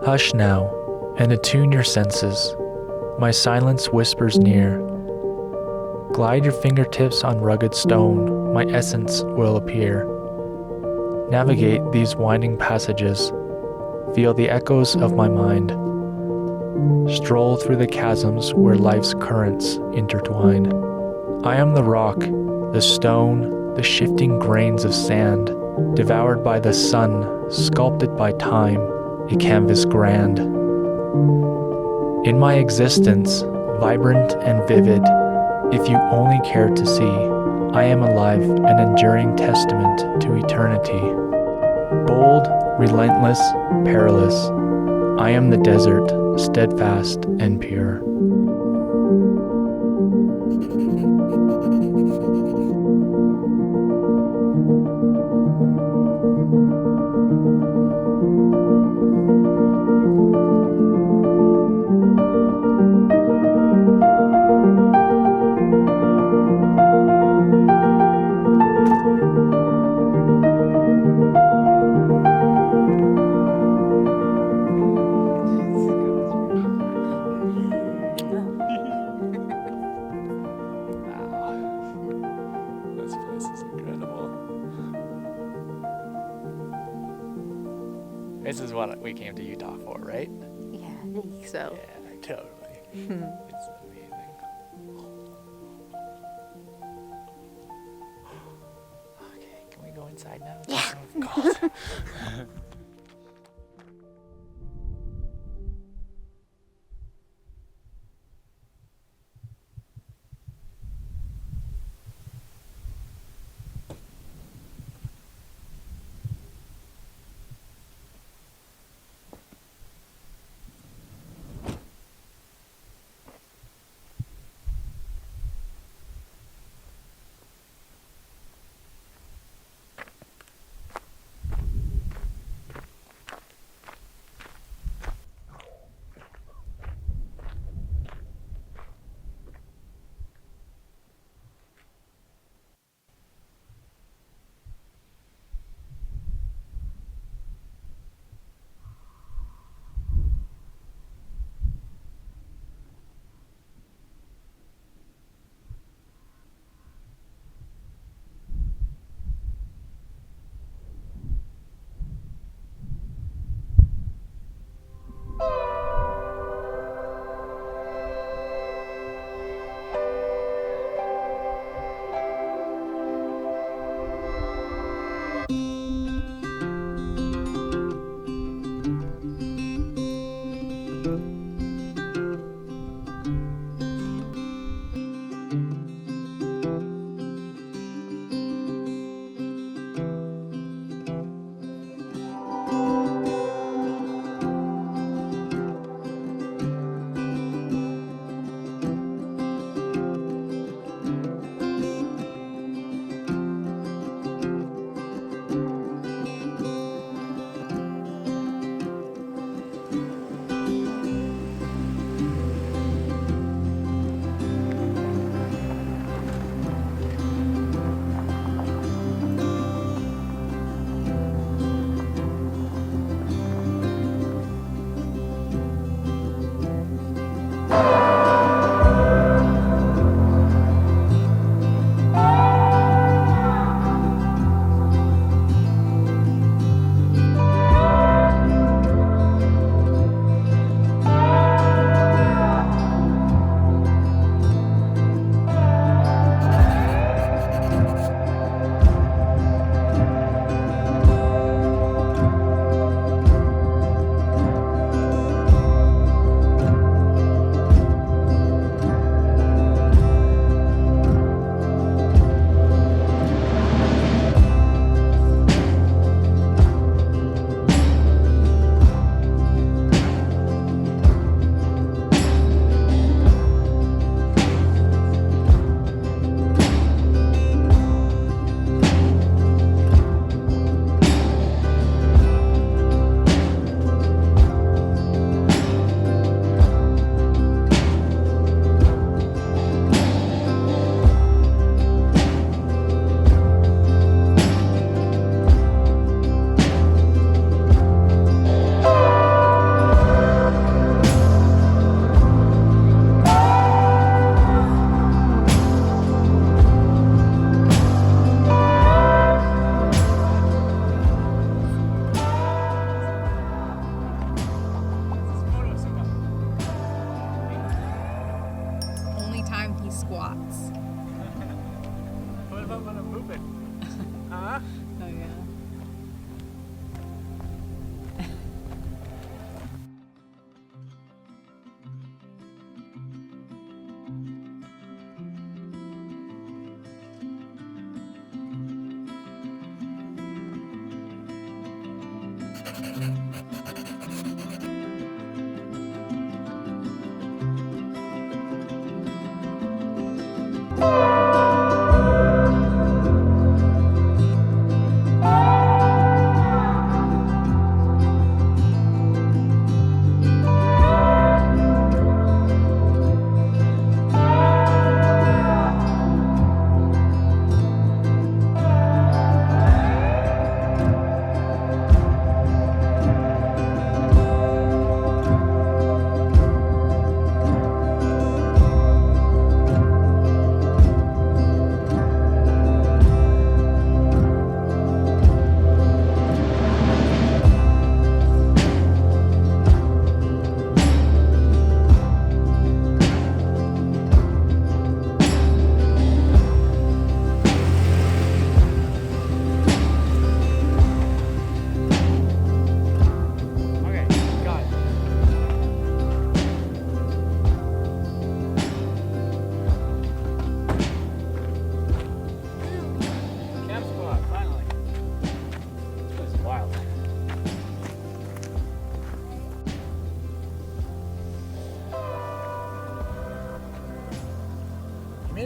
Hush now, and attune your senses. My silence whispers near. Glide your fingertips on rugged stone, my essence will appear. Navigate these winding passages. Feel the echoes of my mind. Stroll through the chasms where life's currents intertwine. I am the rock, the stone, the shifting grains of sand, devoured by the sun, sculpted by time, a canvas grand. In my existence, vibrant and vivid, if you only care to see, I am alive, an enduring testament to eternity. Bold, relentless, perilous, I am the desert, steadfast and pure. This place is incredible. This is what we came to Utah for, right? Yeah, I think so. Yeah, totally. It's amazing. Okay, can we go inside now? Yeah. Oh, God.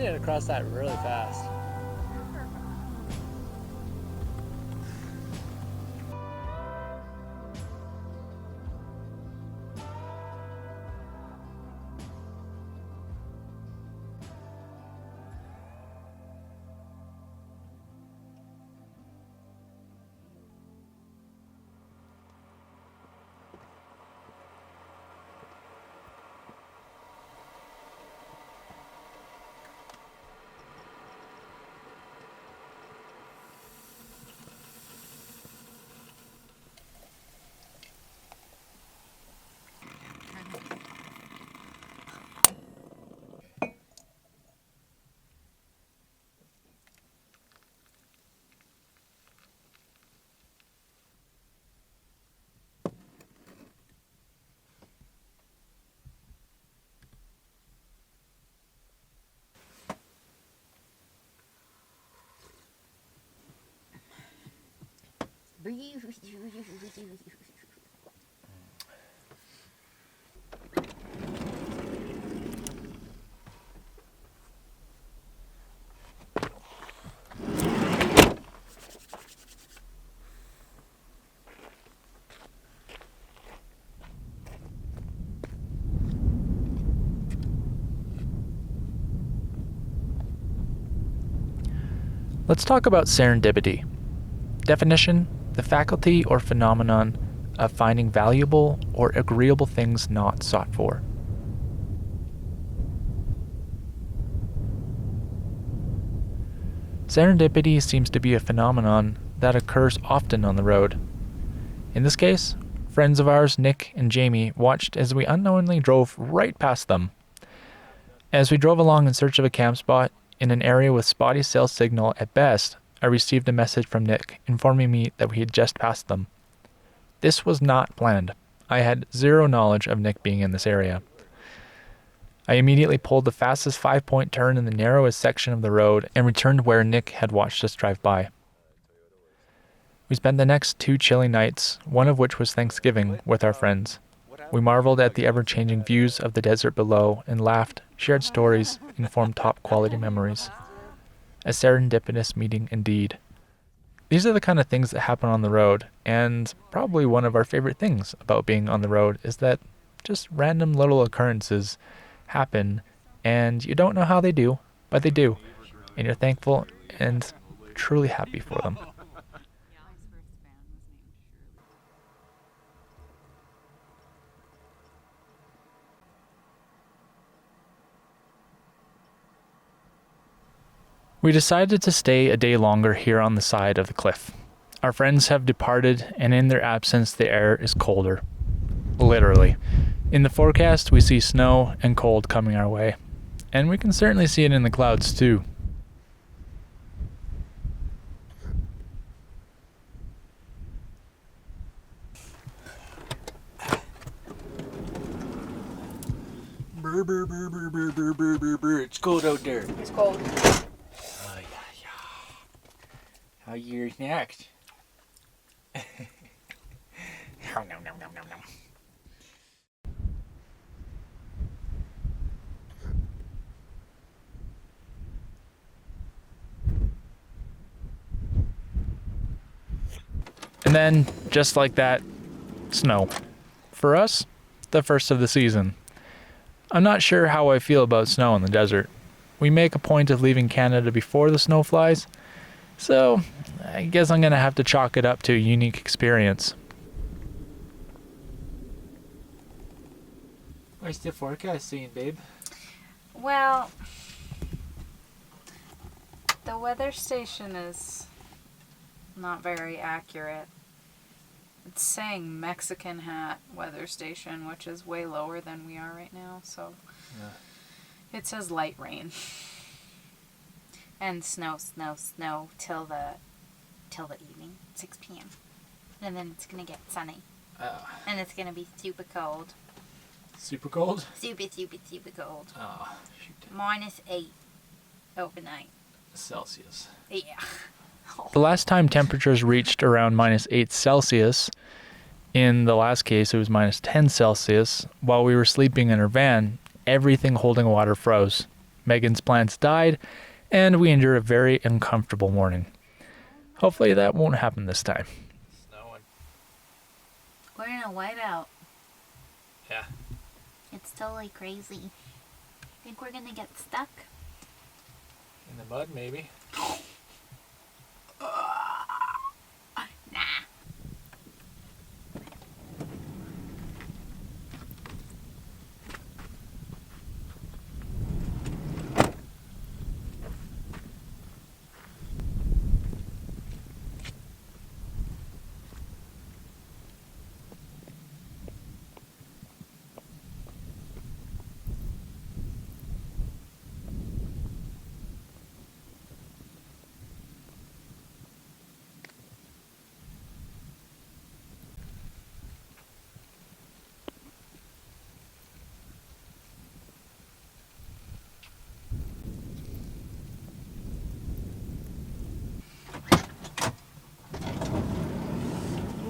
made it across that really fast. Let's talk about serendipity. Definition: the faculty or phenomenon of finding valuable or agreeable things not sought for. Serendipity seems to be a phenomenon that occurs often on the road. In this case, friends of ours, Nick and Jamie, watched as we unknowingly drove right past them. As we drove along in search of a camp spot in an area with spotty cell signal at best, I received a message from Nick informing me that we had just passed them. This was not planned. I had zero knowledge of Nick being in this area. I immediately pulled the fastest 5-point turn in the narrowest section of the road and returned where Nick had watched us drive by. We spent the next 2 chilly nights, one of which was Thanksgiving, with our friends. We marveled at the ever-changing views of the desert below and laughed, shared stories, and formed top-quality memories. A serendipitous meeting indeed. These are the kind of things that happen on the road, and probably one of our favorite things about being on the road is that just random little occurrences happen, and you don't know how they do, but they do, and you're thankful and truly happy for them. We decided to stay a day longer here on the side of the cliff. Our friends have departed, and in their absence the air is colder. Literally. In the forecast we see snow and cold coming our way. And we can certainly see it in the clouds too. Brr, brr, brr, brr, brr, brr, brr, brr, brr. It's cold out there. It's cold. Oh, yeah. How you next? Nom, nom, nom, nom, nom, nom. And then, just like that, snow. For us, the first of the season. I'm not sure how I feel about snow in the desert. We make a point of leaving Canada before the snow flies, so I guess I'm going to have to chalk it up to a unique experience. What's the forecast saying, babe? Well, the weather station is not very accurate. It's saying Mexican Hat weather station, which is way lower than we are right now, so Yeah. it says light rain. And snow till the evening, 6 p.m. And then it's gonna get sunny. And it's gonna be super cold. Super cold? Super cold. Oh, shoot. -8 overnight. Celsius. Yeah. The last time temperatures reached around -8 Celsius, in the last case it was -10 Celsius, while we were sleeping in our van, everything holding water froze. Megan's plants died, and we endured a very uncomfortable morning. Hopefully that won't happen this time. Snowing. We're in a whiteout. Yeah. It's totally crazy. Think we're gonna get stuck? In the mud, maybe. Nah.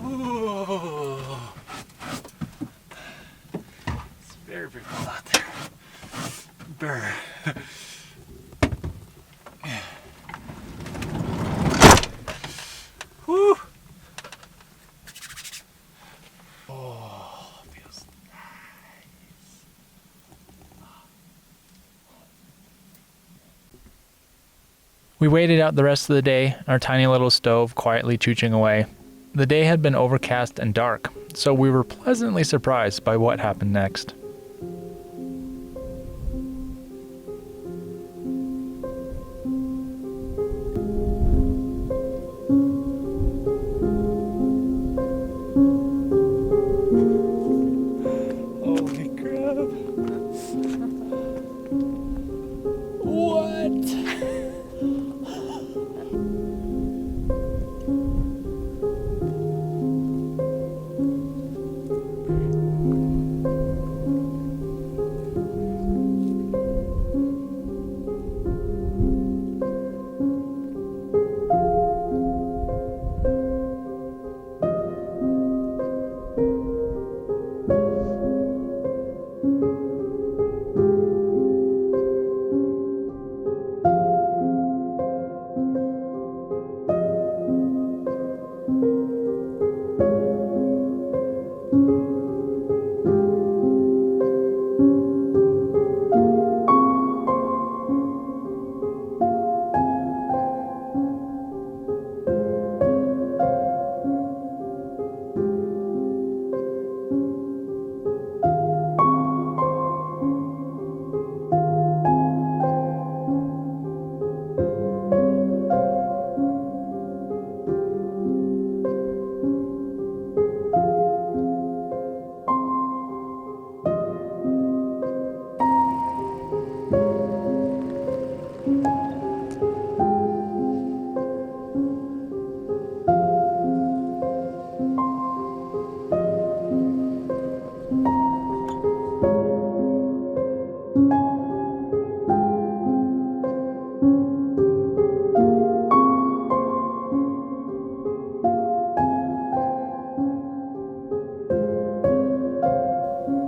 Ooh. It's very, very cold out there. Brr. Woo. Oh, feels nice. We waited out the rest of the day, our tiny little stove quietly chooching away. The day had been overcast and dark, so we were pleasantly surprised by what happened next. Holy crap. What?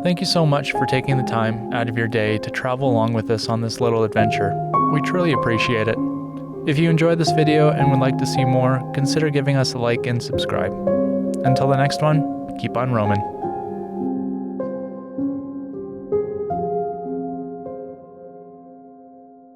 Thank you so much for taking the time out of your day to travel along with us on this little adventure. We truly appreciate it. If you enjoyed this video and would like to see more, consider giving us a like and subscribe. Until the next one, keep on roaming.